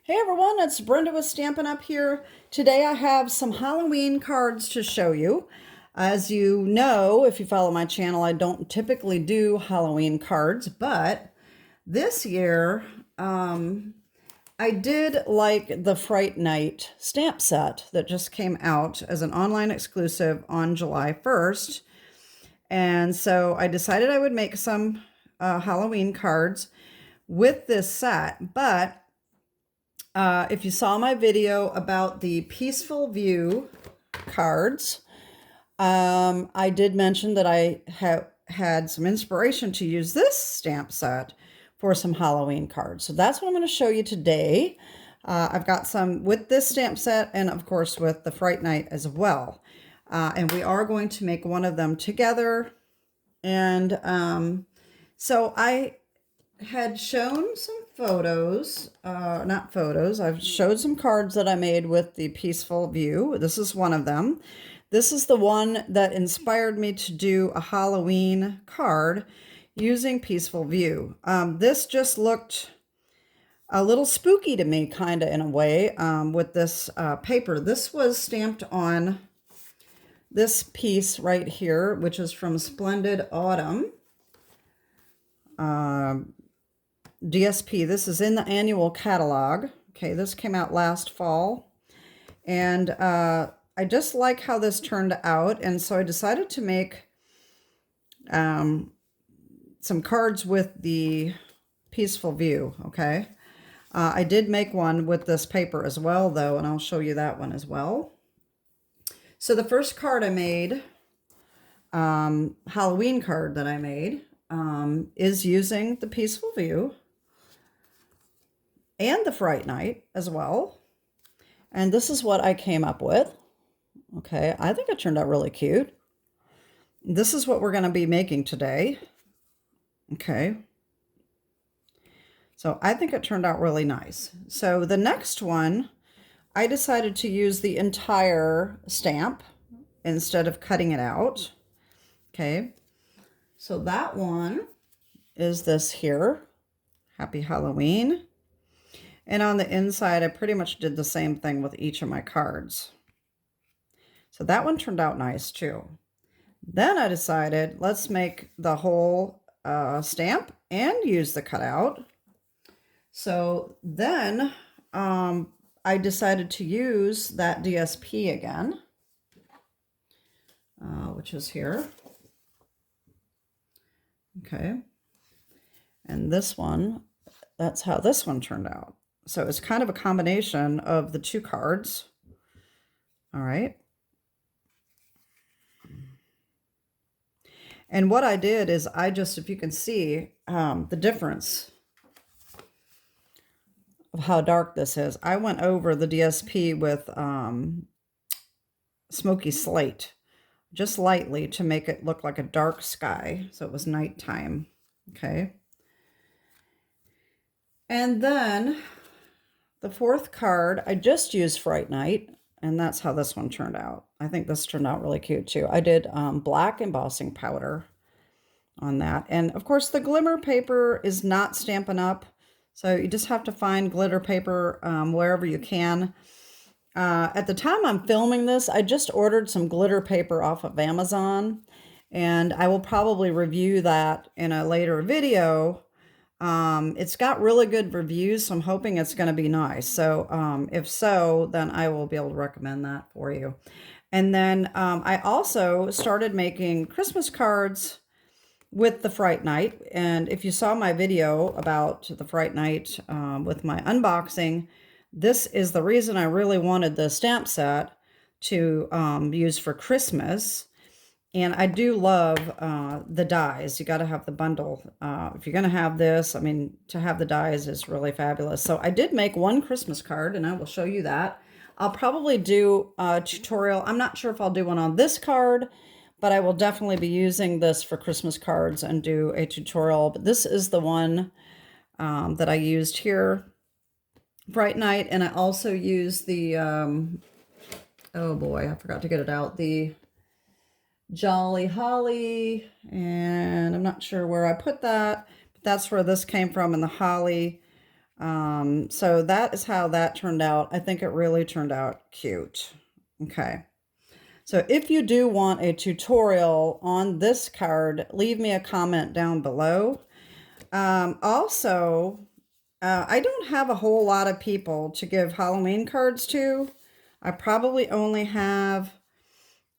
Hey everyone, it's Brenda with Stampin' Up here. Today I have some Halloween cards to show you. As you know, if you follow my channel, I don't typically do Halloween cards, but this year I did like the Fright Night Stamp Set that just came out as an online exclusive on July 1st. And so I decided I would make some Halloween cards with this set, but if you saw my video about the Peaceful View cards, I did mention that I have had some inspiration to use this stamp set for some Halloween cards. So that's what I'm going to show you today. I've got some with this stamp set and of course with the Fright Night as well. And we are going to make one of them together. And so I had shown some photos, not photos, I've showed some cards that I made with the Peaceful View. This is one of them. This is the one that inspired me to do a Halloween card using Peaceful View. This just looked a little spooky to me, kind of in a way, with this paper. This was stamped on this piece right here, which is from Splendid Autumn. DSP. This is in the annual catalog. Okay, this came out last fall. And I just like how this turned out. And so I decided to make some cards with the Peaceful View. Okay. I did make one with this paper as well, though, and I'll show you that one as well. So the first card I made, Halloween card that I made, is using the Peaceful View and the Fright Night as well. And this is what I came up with. Okay, I think it turned out really cute. This is what we're going to be making today. Okay. So I think it turned out really nice. So the next one, I decided to use the entire stamp instead of cutting it out. Okay. So that one is this here. Happy Halloween. And on the inside, I pretty much did the same thing with each of my cards. So that one turned out nice too. Then I decided, let's make the whole stamp and use the cutout. So then I decided to use that DSP again, which is here. Okay. And this one, that's how this one turned out. So it's kind of a combination of the two cards. All right. And what I did is I just, if you can see the difference of how dark this is, I went over the DSP with smoky slate, just lightly to make it look like a dark sky. So it was nighttime. Okay. And then the fourth card, I just used Fright Night, and that's how this one turned out. I think this turned out really cute too. I did black embossing powder on that. And of course the glimmer paper is not Stampin' Up, so you just have to find glitter paper wherever you can. At the time I'm filming this, I just ordered some glitter paper off of Amazon, and I will probably review that in a later video. It's got really good reviews, so I'm hoping it's going to be nice. So if so, then I will be able to recommend that for you. And then I also started making Christmas cards with the Fright Night. And if you saw my video about the Fright Night with my unboxing, this is the reason I really wanted the stamp set to use for Christmas. And I do love the dies. You got to have the bundle. If you're going to have this, I mean, to have the dies is really fabulous. So I did make one Christmas card, and I will show you that. I'll probably do a tutorial. I'm not sure if I'll do one on this card, but I will definitely be using this for Christmas cards and do a tutorial. But this is the one that I used here, Fright Night. And I also used the, oh boy, I forgot to get it out, the Jolly Holly, and I'm not sure where I put that, but that's where this came from, in the Holly So that is how that turned out. I think it really turned out cute. Okay. So if you do want a tutorial on this card, leave me a comment down below. Also, I don't have a whole lot of people to give Halloween cards to. I probably only have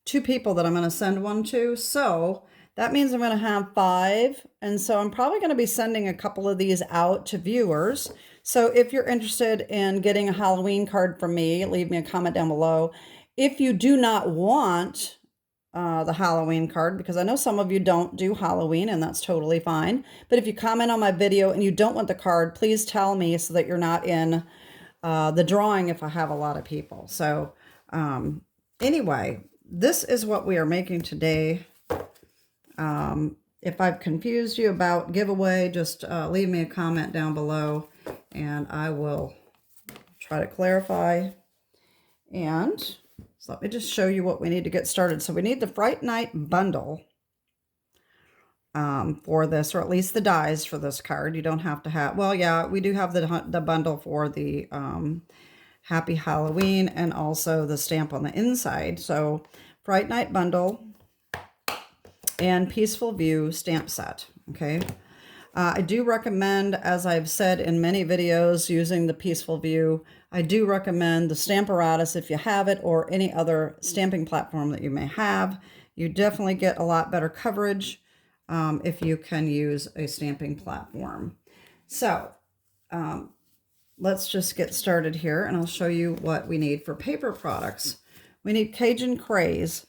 2 people that I'm going to send one to. So that means I'm going to have 5. And so I'm probably going to be sending a couple of these out to viewers. So if you're interested in getting a Halloween card from me, leave me a comment down below. If you do not want the Halloween card, because I know some of you don't do Halloween, and that's totally fine. But if you comment on my video and you don't want the card, please tell me so that you're not in the drawing if I have a lot of people. So anyway, this is what we are making today. If I've confused you about giveaway, just leave me a comment down below and I will try to clarify. And so let me just show you what we need to get started. So we need the Fright Night bundle for this, or at least the dies for this card. You don't have to have, well, yeah, we do have the bundle for the Happy Halloween and also the stamp on the inside. So Fright Night bundle and Peaceful View stamp set. Okay. I do recommend, as I've said in many videos, using the Peaceful View. I do recommend the Stamparatus if you have it, or any other stamping platform that you may have. You definitely get a lot better coverage if you can use a stamping platform. So let's just get started here, and I'll show you what we need for paper products. We need Cajun Craze,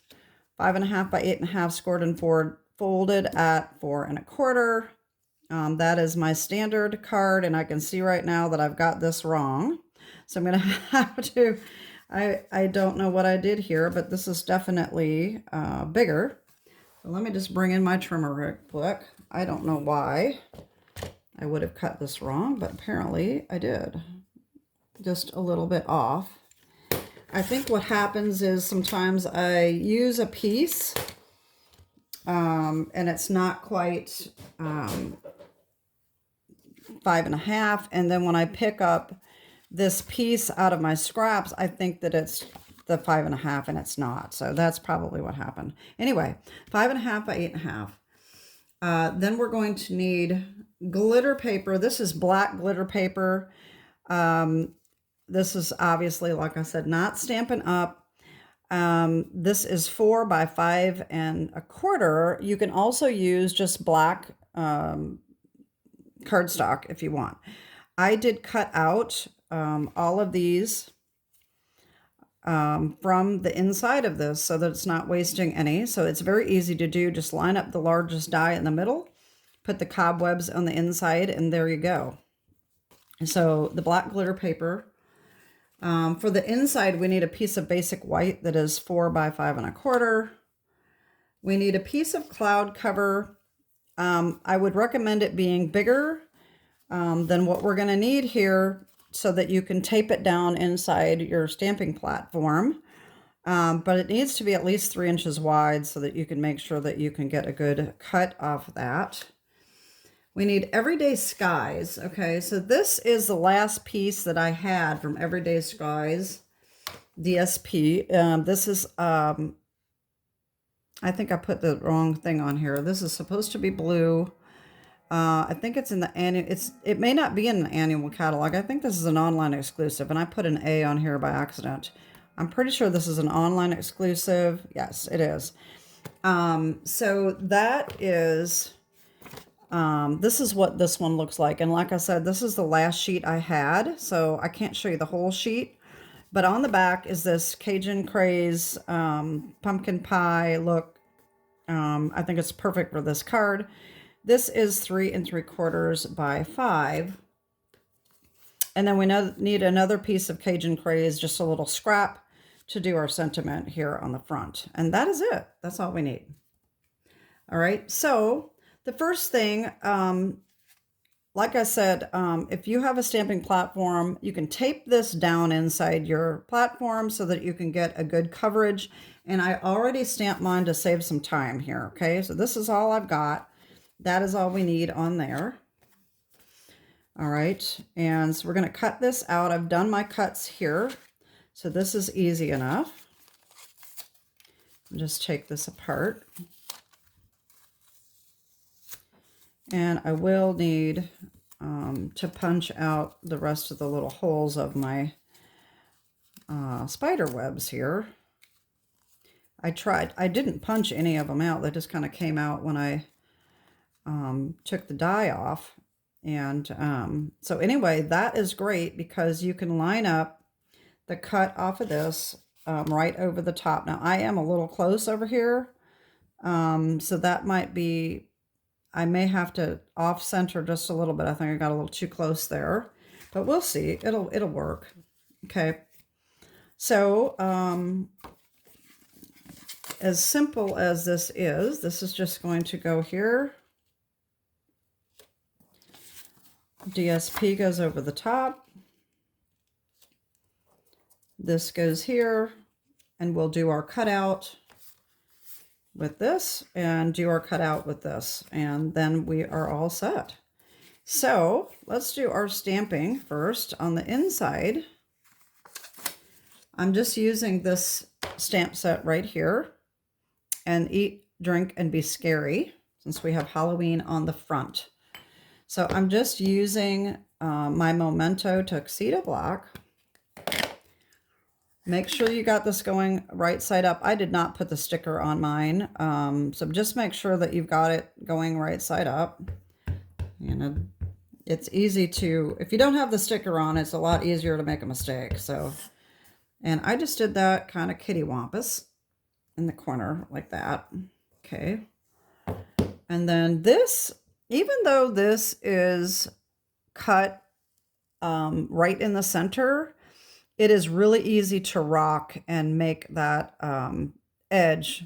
5.5 by 8.5, scored and folded at 4 1/4. That is my standard card, and I can see right now that I've got this wrong. So I'm going to have to, I don't know what I did here, but this is definitely bigger. So let me just bring in my trimmer real quick. I don't know why I would have cut this wrong, but apparently I did. Just a little bit off. I think what happens is sometimes I use a piece and it's not quite 5.5, and then when I pick up this piece out of my scraps, I think that it's the 5.5 and it's not. So that's probably what happened. Anyway, 5.5 by 8.5. Then we're going to need glitter paper. This is black glitter paper. This is obviously, like I said, not Stampin' Up. This is 4 by 5 1/4. You can also use just black cardstock if you want. I did cut out all of these from the inside of this so that it's not wasting any. So it's very easy to do. Just line up the largest die in the middle, put the cobwebs on the inside, and there you go. So the black glitter paper. For the inside, we need a piece of basic white that is 4 by 5 1/4. We need a piece of cloud cover. I would recommend it being bigger than what we're going to need here so that you can tape it down inside your stamping platform. But it needs to be at least 3 inches wide so that you can make sure that you can get a good cut off that. We need Everyday Skies. Okay, so this is the last piece that I had from Everyday Skies DSP. This is, I think I put the wrong thing on here. This is supposed to be blue. I think it's in the annual, it may not be in the annual catalog. I think this is an online exclusive, and I put an A on here by accident. I'm pretty sure this is an online exclusive. Yes, it is. So that is, this is what this one looks like. And like I said, this is the last sheet I had, so I can't show you the whole sheet. But on the back is this Cajun Craze pumpkin pie look. I think it's perfect for this card. This is 3 3/4 by 5. And then we need another piece of Cajun Craze, just a little scrap, to do our sentiment here on the front. And that is it. That's all we need. All right, so the first thing, like I said, if you have a stamping platform, you can tape this down inside your platform so that you can get a good coverage. And I already stamped mine to save some time here, okay? So this is all I've got. That is all we need on there. All right, and so we're going to cut this out. I've done my cuts here, so this is easy enough. Just take this apart. And I will need to punch out the rest of the little holes of my spider webs here. I didn't punch any of them out. They just kind of came out when I took the die off. And so anyway, that is great because you can line up the cut off of this right over the top. Now I am a little close over here, so that might be, I may have to off center just a little bit. I think I got a little too close there, but we'll see. It'll work. Okay. So as simple as this is just going to go here. DSP goes over the top. This goes here, and we'll do our cutout with this and do our cutout with this, and then we are all set. So let's do our stamping first. On the inside, I'm just using this stamp set right here, and Eat, Drink, and Be Scary, since we have Halloween on the front. So I'm just using my Memento Tuxedo Black. Make sure you got this going right side up. I did not put the sticker on mine, so just make sure that you've got it going right side up. You know, it's easy to, if you don't have the sticker on, it's a lot easier to make a mistake. So, and I just did that kind of kitty wampus in the corner like that. Okay. And then this, even though this is cut right in the center, it is really easy to rock and make that edge.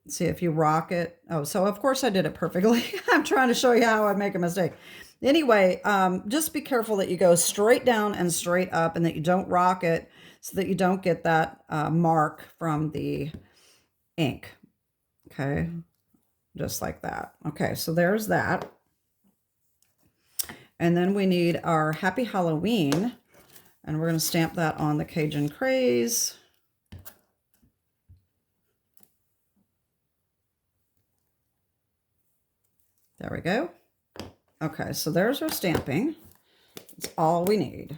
See if you rock it. Oh, so of course I did it perfectly. I'm trying to show you how I make a mistake. Anyway, just be careful that you go straight down and straight up and that you don't rock it so that you don't get that mark from the ink. Okay, just like that. Okay, so there's that. And then we need our Happy Halloween, and we're going to stamp that on the Cajun Craze. There we go. Okay, so there's our stamping. That's all we need.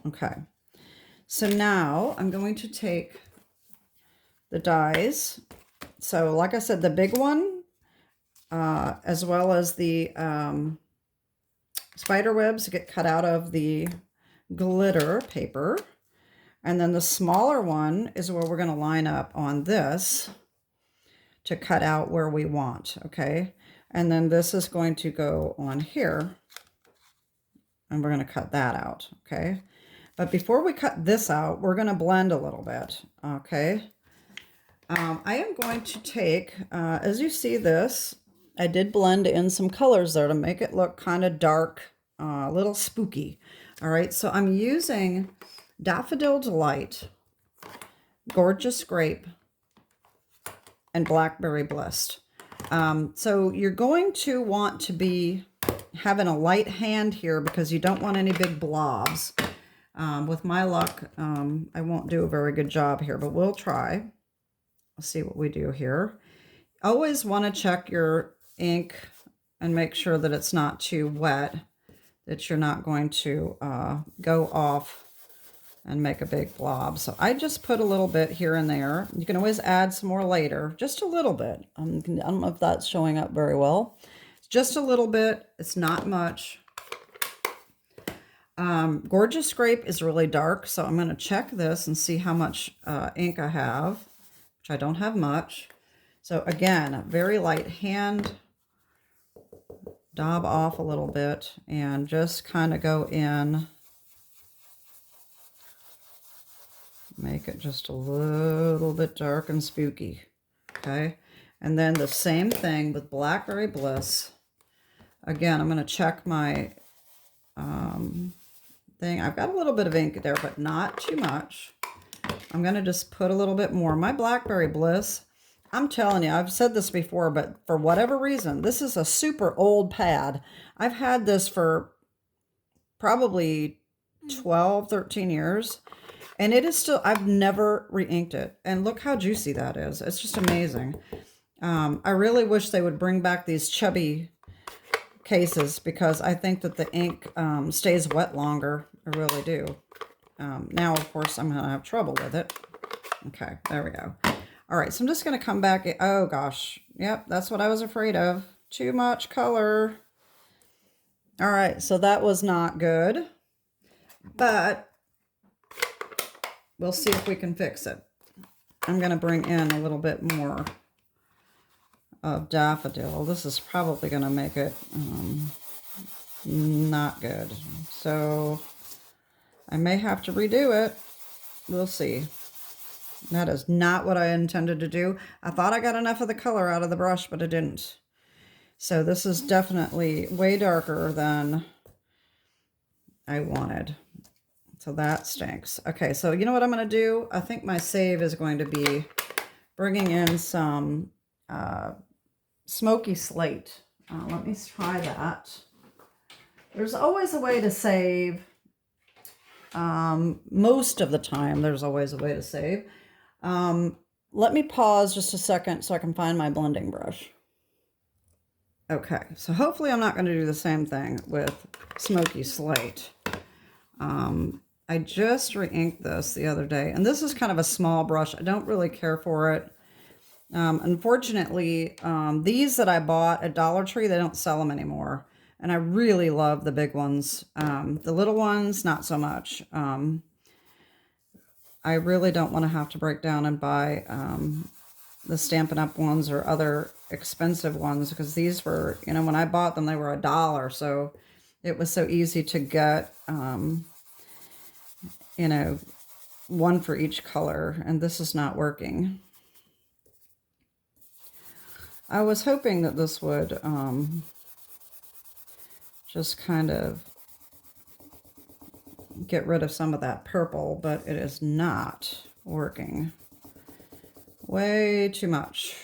Okay, so now I'm going to take the dies. So like I said, the big one, as well as the spider webs get cut out of the glitter paper. And then the smaller one is where we're going to line up on this to cut out where we want, okay? And then this is going to go on here, and we're going to cut that out, okay? But before we cut this out, we're going to blend a little bit, okay? I am going to take, as you see this, I did blend in some colors there to make it look kind of dark, a little spooky. All right, so I'm using Daffodil Delight, Gorgeous Grape, and Blackberry Bliss. So you're going to want to be having a light hand here because you don't want any big blobs. With my luck, I won't do a very good job here, but we'll try. Let's see what we do here. Always want to check your ink and make sure that it's not too wet, that you're not going to go off and make a big blob. So I just put a little bit here and there. You can always add some more later, just a little bit. I don't know if that's showing up very well. Just a little bit, it's not much. Gorgeous Grape is really dark, so I'm going to check this and see how much ink I have, which I don't have much. So again, a very light hand, dab off a little bit, and just kind of go in, make it just a little bit dark and spooky, okay? And then the same thing with Blackberry Bliss. Again, I'm going to check my thing. I've got a little bit of ink there, but not too much. I'm going to just put a little bit more. My Blackberry Bliss I'm telling you, I've said this before, but for whatever reason, this is a super old pad. I've had this for probably 12, 13 years, and it is still, I've never re-inked it. And look how juicy that is. It's just amazing. I really wish they would bring back these chubby cases because I think that the ink stays wet longer. I really do. Now, of course, I'm going to have trouble with it. Okay, there we go. All right, so I'm just going to come back. Oh, gosh. Yep, that's what I was afraid of. Too much color. All right, so that was not good. But we'll see if we can fix it. I'm going to bring in a little bit more of daffodil. This is probably going to make it not good. So I may have to redo it. We'll see. That is not what I intended to do. I thought I got enough of the color out of the brush, but I didn't. So this is definitely way darker than I wanted. So that stinks. Okay, so you know what I'm going to do? I think my save is going to be bringing in some smoky slate. Let me try that. There's always a way to save. Most of the time, there's always a way to save. Let me pause just a second so I can find my blending brush. Okay, so hopefully I'm not going to do the same thing with smoky slate. I just re-inked this the other day, and this is kind of a small brush. I don't really care for it. Unfortunately, these that I bought at Dollar Tree, they don't sell them anymore. And I really love the big ones. The little ones, not so much. I really don't want to have to break down and buy the Stampin' Up! Ones or other expensive ones, because these were, you know, when I bought them, they were $1. So it was so easy to get, you know, one for each color. And this is not working. I was hoping that this would just kind of get rid of some of that purple, but it is not working. Way too much.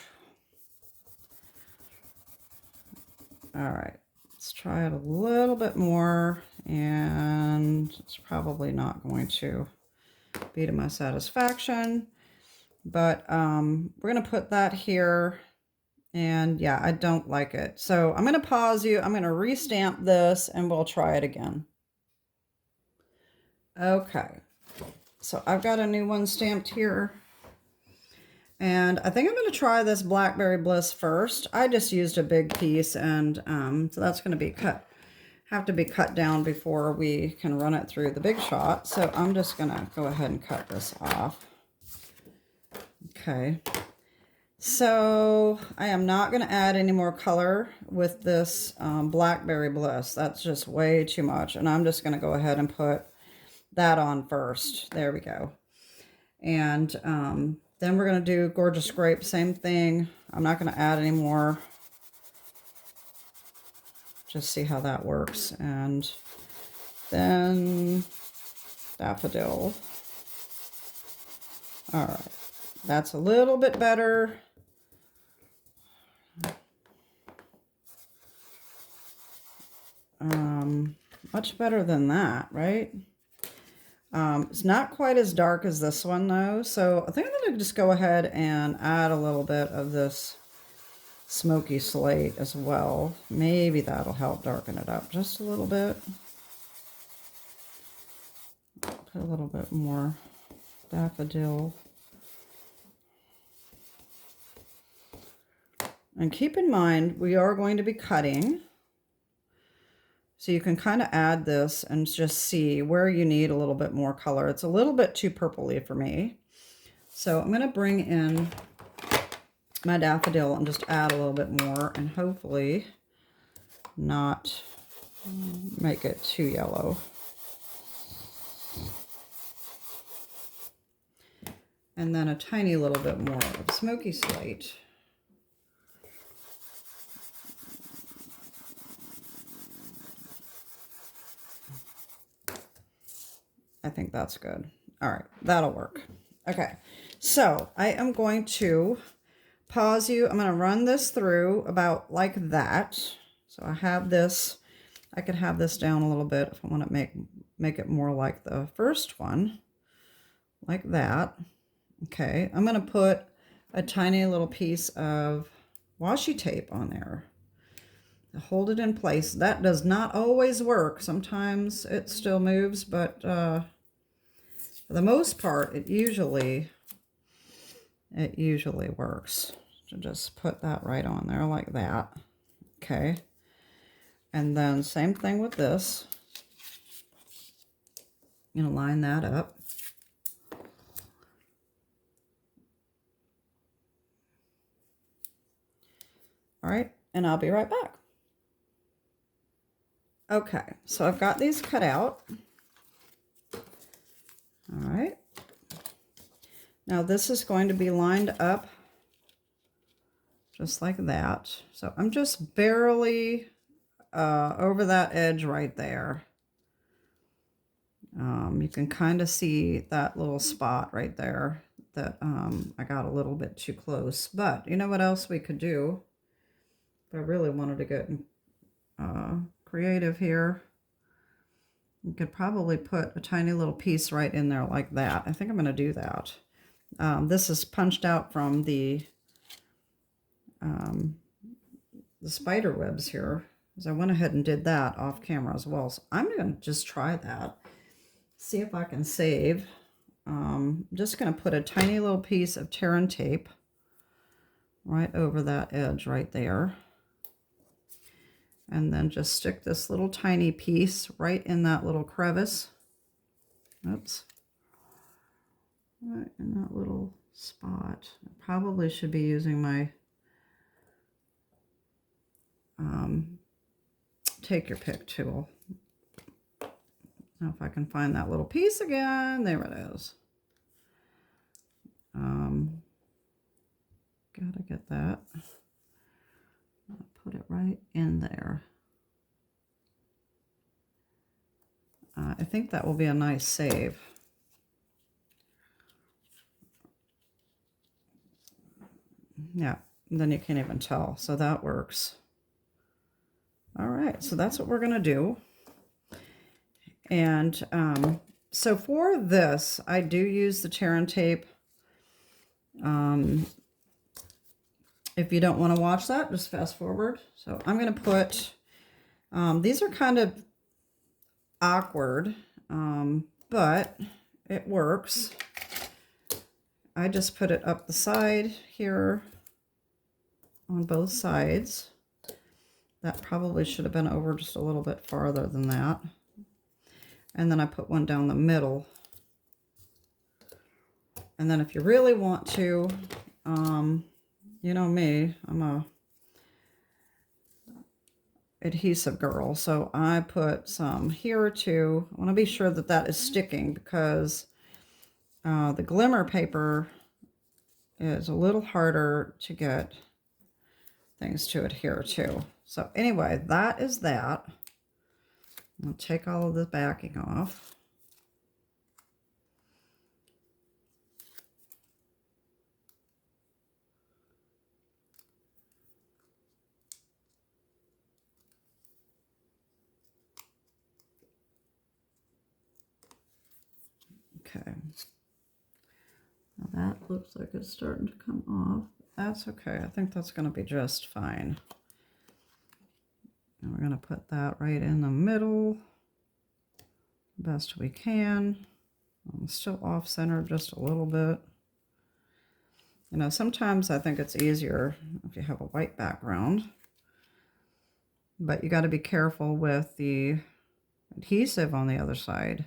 All right, let's try it a little bit more, and it's probably not going to be to my satisfaction, but we're going to put that here. And yeah, I don't like it. So I'm going to pause you. I'm going to restamp this and we'll try it again. Okay. So I've got a new one stamped here. And I think I'm going to try this Blackberry Bliss first. I just used a big piece, and so that's going to be have to be cut down before we can run it through the Big Shot. So I'm just going to go ahead and cut this off. Okay. So I am not going to add any more color with this Blackberry Bliss. That's just way too much. And I'm just going to go ahead and put that on first. There we go. And then we're going to do Gorgeous Grape. Same thing. I'm not going to add any more. Just see how that works. And then Daffodil. All right. That's a little bit better. Much better than that, right? It's not quite as dark as this one though, so I think I'm going to just go ahead and add a little bit of this smoky slate as well. Maybe that'll help darken it up just a little bit. Put a little bit more daffodil. And keep in mind, we are going to be cutting. So you can kind of add this and just see where you need a little bit more color. It's a little bit too purpley for me. So I'm going to bring in my daffodil and just add a little bit more, and hopefully not make it too yellow. And then a tiny little bit more of smoky slate. I think that's good. All right, that'll work. Okay, so I am going to pause you. I'm going to run this through about like that. So I have this, I could have this down a little bit if I want to make it more like the first one, like that. Okay, I'm going to put a tiny little piece of washi tape on there to hold it in place. That does not always work. Sometimes it still moves, but for the most part, it usually works. So just put that right on there like that. Okay. And then same thing with this. I'm going to line that up. All right, and I'll be right back. Okay, so I've got these cut out. All right. Now this is going to be lined up just like that. So I'm just barely over that edge right there. You can kind of see that little spot right there that I got a little bit too close. But you know what else we could do? If I really wanted to get creative here, you could probably put a tiny little piece right in there like that. I think I'm going to do that. This is punched out from the spider webs here, because I went ahead and did that off camera as well. So I'm going to just try that, see if I can save. I'm just going to put a tiny little piece of tear and tape right over that edge right there. And then just stick this little tiny piece right in that little crevice. Oops. Right in that little spot. I probably should be using my take your pick tool. Now if I can find that little piece again, there it is. Gotta get that. I'll put it right in there. I think that will be a nice save. Yeah, and then you can't even tell, so that works. All right, so that's what we're gonna do. And so for this, I do use the tear and tape. If you don't want to watch that, just fast forward. So I'm going to put, these are kind of awkward, but it works. I just put it up the side here on both sides. That probably should have been over just a little bit farther than that. And then I put one down the middle. And then if you really want to, you know me, I'm a adhesive girl, so I put some here too. I want to be sure that that is sticking, because the glimmer paper is a little harder to get things to adhere to. So anyway, that is that. I'll take all of the backing off. Okay. Now that looks like it's starting to come off. That's okay. I think that's going to be just fine. And we're going to put that right in the middle best we can. I'm still off center just a little bit. You know, sometimes I think it's easier if you have a white background, but you got to be careful with the adhesive on the other side.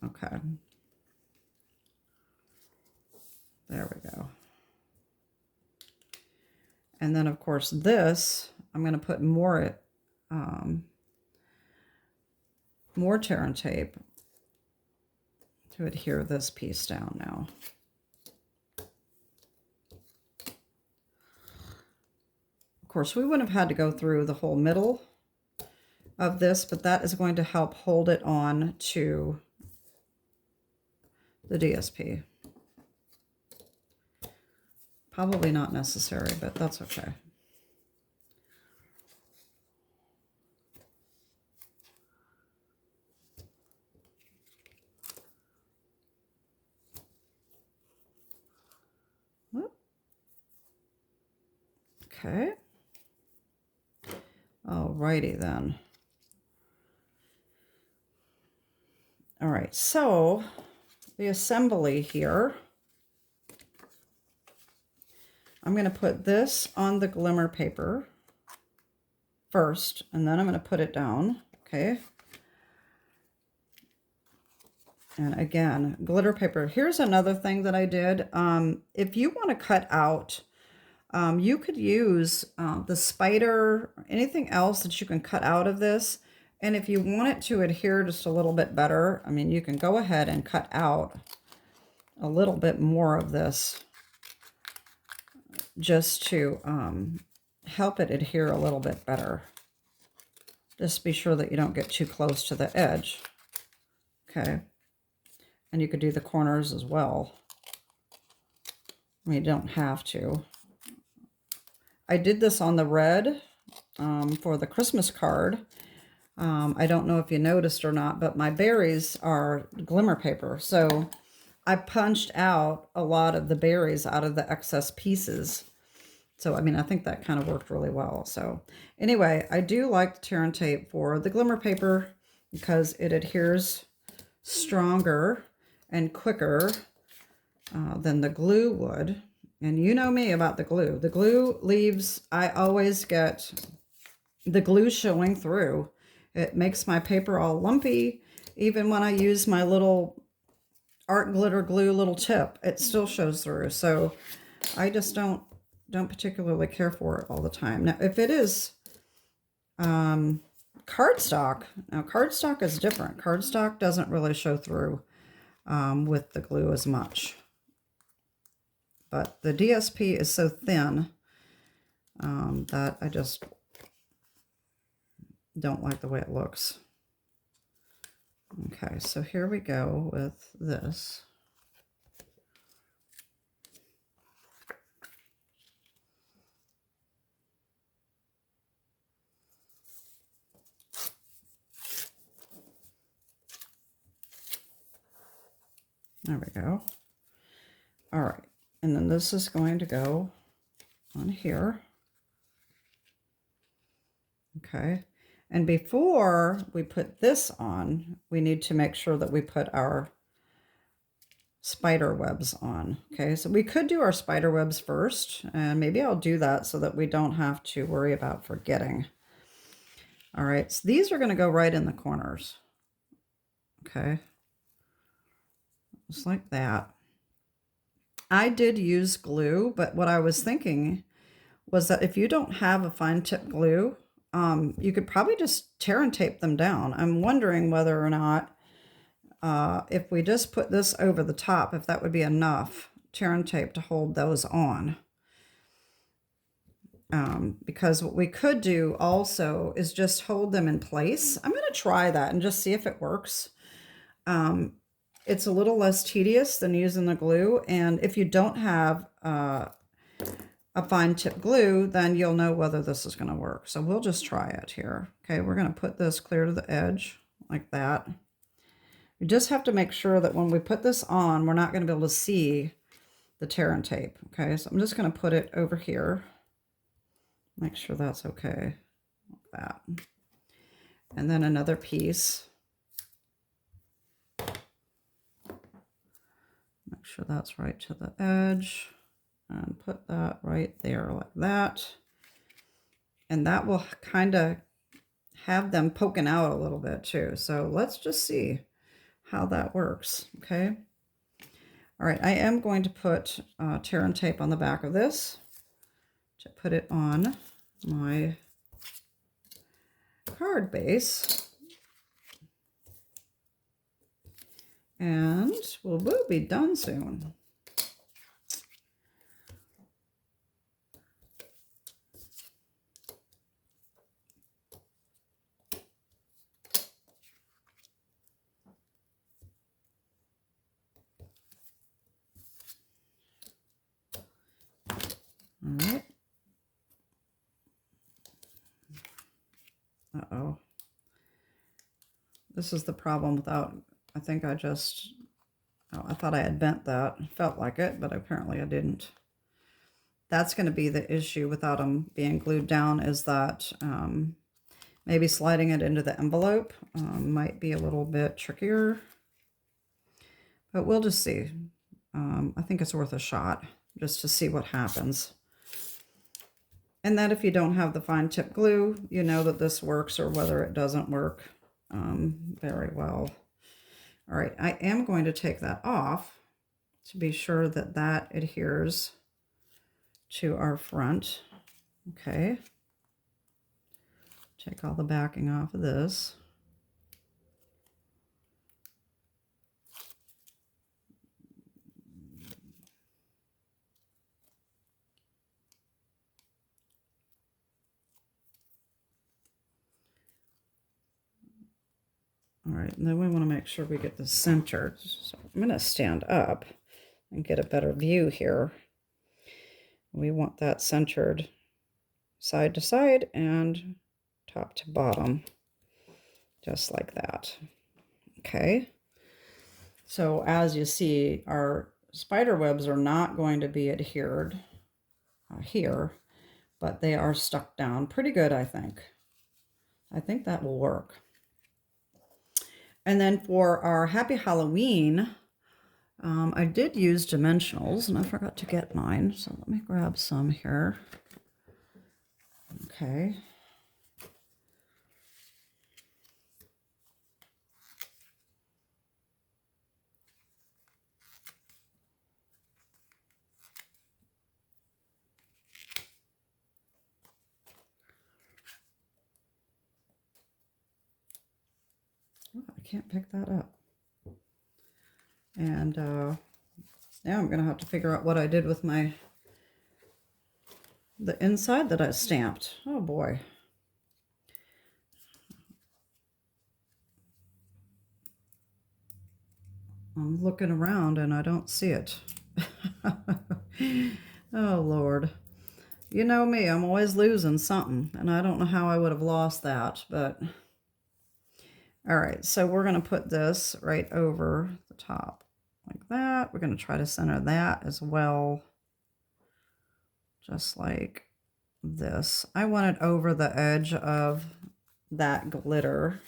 Okay. There we go. And then of course this, I'm going to put more tear and tape to adhere this piece down now. Of course, we wouldn't have had to go through the whole middle of this, but that is going to help hold it on to the DSP. Probably not necessary, but that's okay. Okay. Alrighty then. All right, so the assembly here, I'm going to put this on the glimmer paper first, and then I'm going to put it down, okay? And again, glitter paper. Here's another thing that I did. If you want to cut out, you could use the spider, anything else that you can cut out of this. And if you want it to adhere just a little bit better, I mean, you can go ahead and cut out a little bit more of this just to help it adhere a little bit better. Just be sure that you don't get too close to the edge. Okay. And you could do the corners as well. I mean, you don't have to. I did this on the red for the Christmas card. I don't know if you noticed or not, but my berries are glimmer paper. So I punched out a lot of the berries out of the excess pieces. So, I mean, I think that kind of worked really well. So anyway, I do like the tear and tape for the glimmer paper because it adheres stronger and quicker than the glue would. And you know me about the glue. The glue leaves, I always get the glue showing through. It makes my paper all lumpy. Even when I use my little art glitter glue little tip, it still shows through. So I just don't particularly care for it all the time. Now, if it is cardstock, now cardstock is different. Cardstock doesn't really show through with the glue as much. But the DSP is so thin that I just don't like the way it looks. Okay, so here we go with this. There we go. All right, and then this is going to go on here. Okay, and before we put this on, we need to make sure that we put our spider webs on. Okay, so we could do our spider webs first, and maybe I'll do that so that we don't have to worry about forgetting. All right, so these are going to go right in the corners. Okay, just like that. I did use glue, but what I was thinking was that if you don't have a fine tip glue, you could probably just tear and tape them down. I'm wondering whether or not if we just put this over the top, if that would be enough tear and tape to hold those on. Because what we could do also is just hold them in place. I'm going to try that and just see if it works. It's a little less tedious than using the glue. And if you don't have a fine tip glue, then you'll know whether this is going to work. So we'll just try it here. Okay, we're going to put this clear to the edge like that. We just have to make sure that when we put this on, we're not going to be able to see the tear and tape. Okay, so I'm just going to put it over here. Make sure that's okay. Like that. And then another piece. Make sure that's right to the edge. And put that right there like that. And that will kind of have them poking out a little bit too. So let's just see how that works, okay? All right, I am going to put tear and tape on the back of this to put it on my card base. And we'll be done soon. Uh-oh. This is the problem without, I think I just, oh, I thought I had bent that. Felt like it, but apparently I didn't. That's going to be the issue without them being glued down, is that maybe sliding it into the envelope might be a little bit trickier. But we'll just see. I think it's worth a shot just to see what happens. And that if you don't have the fine tip glue, you know that this works or whether it doesn't work very well. All right, I am going to take that off to be sure that that adheres to our front. Okay. Take all the backing off of this. All right, and then we want to make sure we get this centered. So I'm going to stand up and get a better view here. We want that centered side to side and top to bottom, just like that. Okay. So as you see, our spider webs are not going to be adhered here, but they are stuck down pretty good, I think. I think that will work. And then for our Happy Halloween, I did use dimensionals, and I forgot to get mine, so let me grab some here. Okay. Oh, I can't pick that up. And now I'm going to have to figure out what I did with the inside that I stamped. Oh boy. I'm looking around and I don't see it. Oh Lord. You know me, I'm always losing something, and I don't know how I would have lost that, but all right, so we're going to put this right over the top like that. We're going to try to center that as well, just like this. I want it over the edge of that glitter.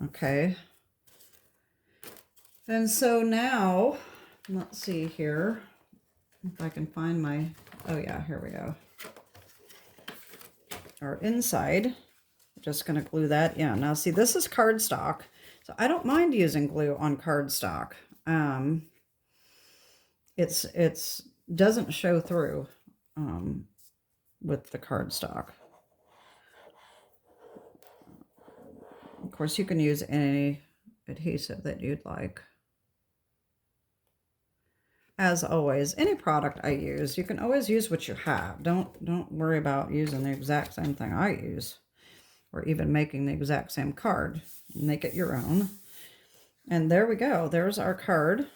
Okay. And so now, let's see here, if I can find my, oh yeah, here we go. Our inside. Just going to glue that in. Now see, this is cardstock, so I don't mind using glue on cardstock. It's doesn't show through with the cardstock. Of course, you can use any adhesive that you'd like. As always, any product I use, you can always use what you have. Don't worry about using the exact same thing I use, or even making the exact same card. Make it your own. And there we go. There's our card.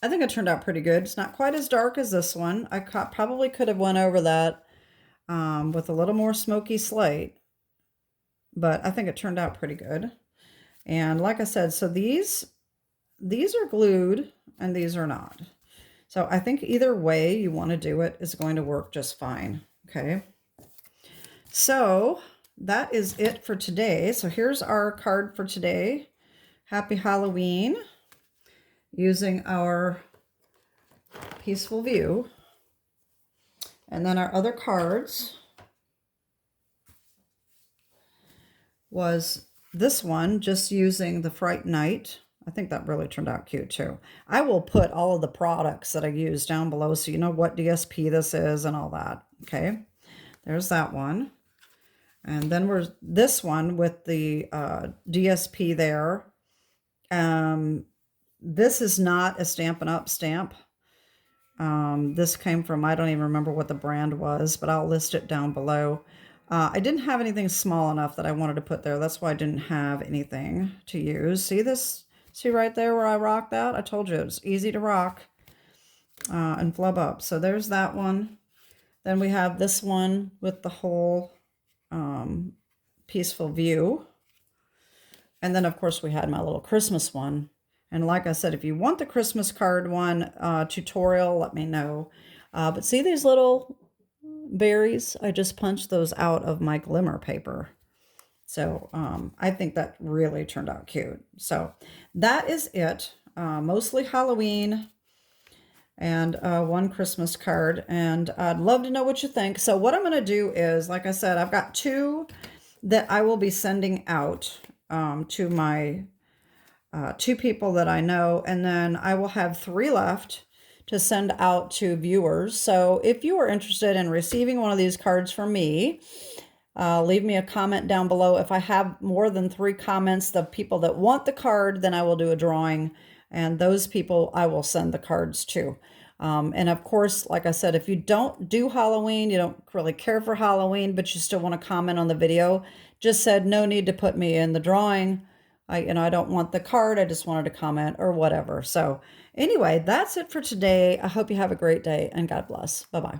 I think it turned out pretty good. It's not quite as dark as this one. I probably could have went over that with a little more smoky slate, but I think it turned out pretty good. And like I said, so these are glued and these are not. So I think either way you want to do it is going to work just fine. Okay. So that is it for today. So here's our card for today. Happy Halloween, using our Peaceful View. And then our other cards was this one, just using the Fright Night. I think that really turned out cute too. I will put all of the products that I use down below so you know what DSP this is and all that. Okay, there's that one. And then we're this one with the DSP there. This is not a Stampin' Up stamp. This came from, I don't even remember what the brand was, but I'll list it down below. I didn't have anything small enough that I wanted to put there. That's why I didn't have anything to use. See this? See right there where I rocked that? I told you it's easy to rock and flub up. So there's that one. Then we have this one with the whole Peaceful View. And then, of course, we had my little Christmas one. And like I said, if you want the Christmas card one tutorial, let me know. But see these little berries? I just punched those out of my glimmer paper. So I think that really turned out cute. So that is it. Mostly Halloween and one Christmas card. And I'd love to know what you think. So what I'm going to do is, like I said, I've got 2 that I will be sending out to my 2 people that I know. And then I will have 3 left to send out to viewers. So if you are interested in receiving one of these cards from me, leave me a comment down below. If I have more than 3 comments, the people that want the card, then I will do a drawing. And those people I will send the cards to. And of course, like I said, if you don't do Halloween, you don't really care for Halloween, but you still want to comment on the video, just said no need to put me in the drawing. I don't want the card. I just wanted to comment or whatever. So anyway, that's it for today. I hope you have a great day and God bless. Bye-bye.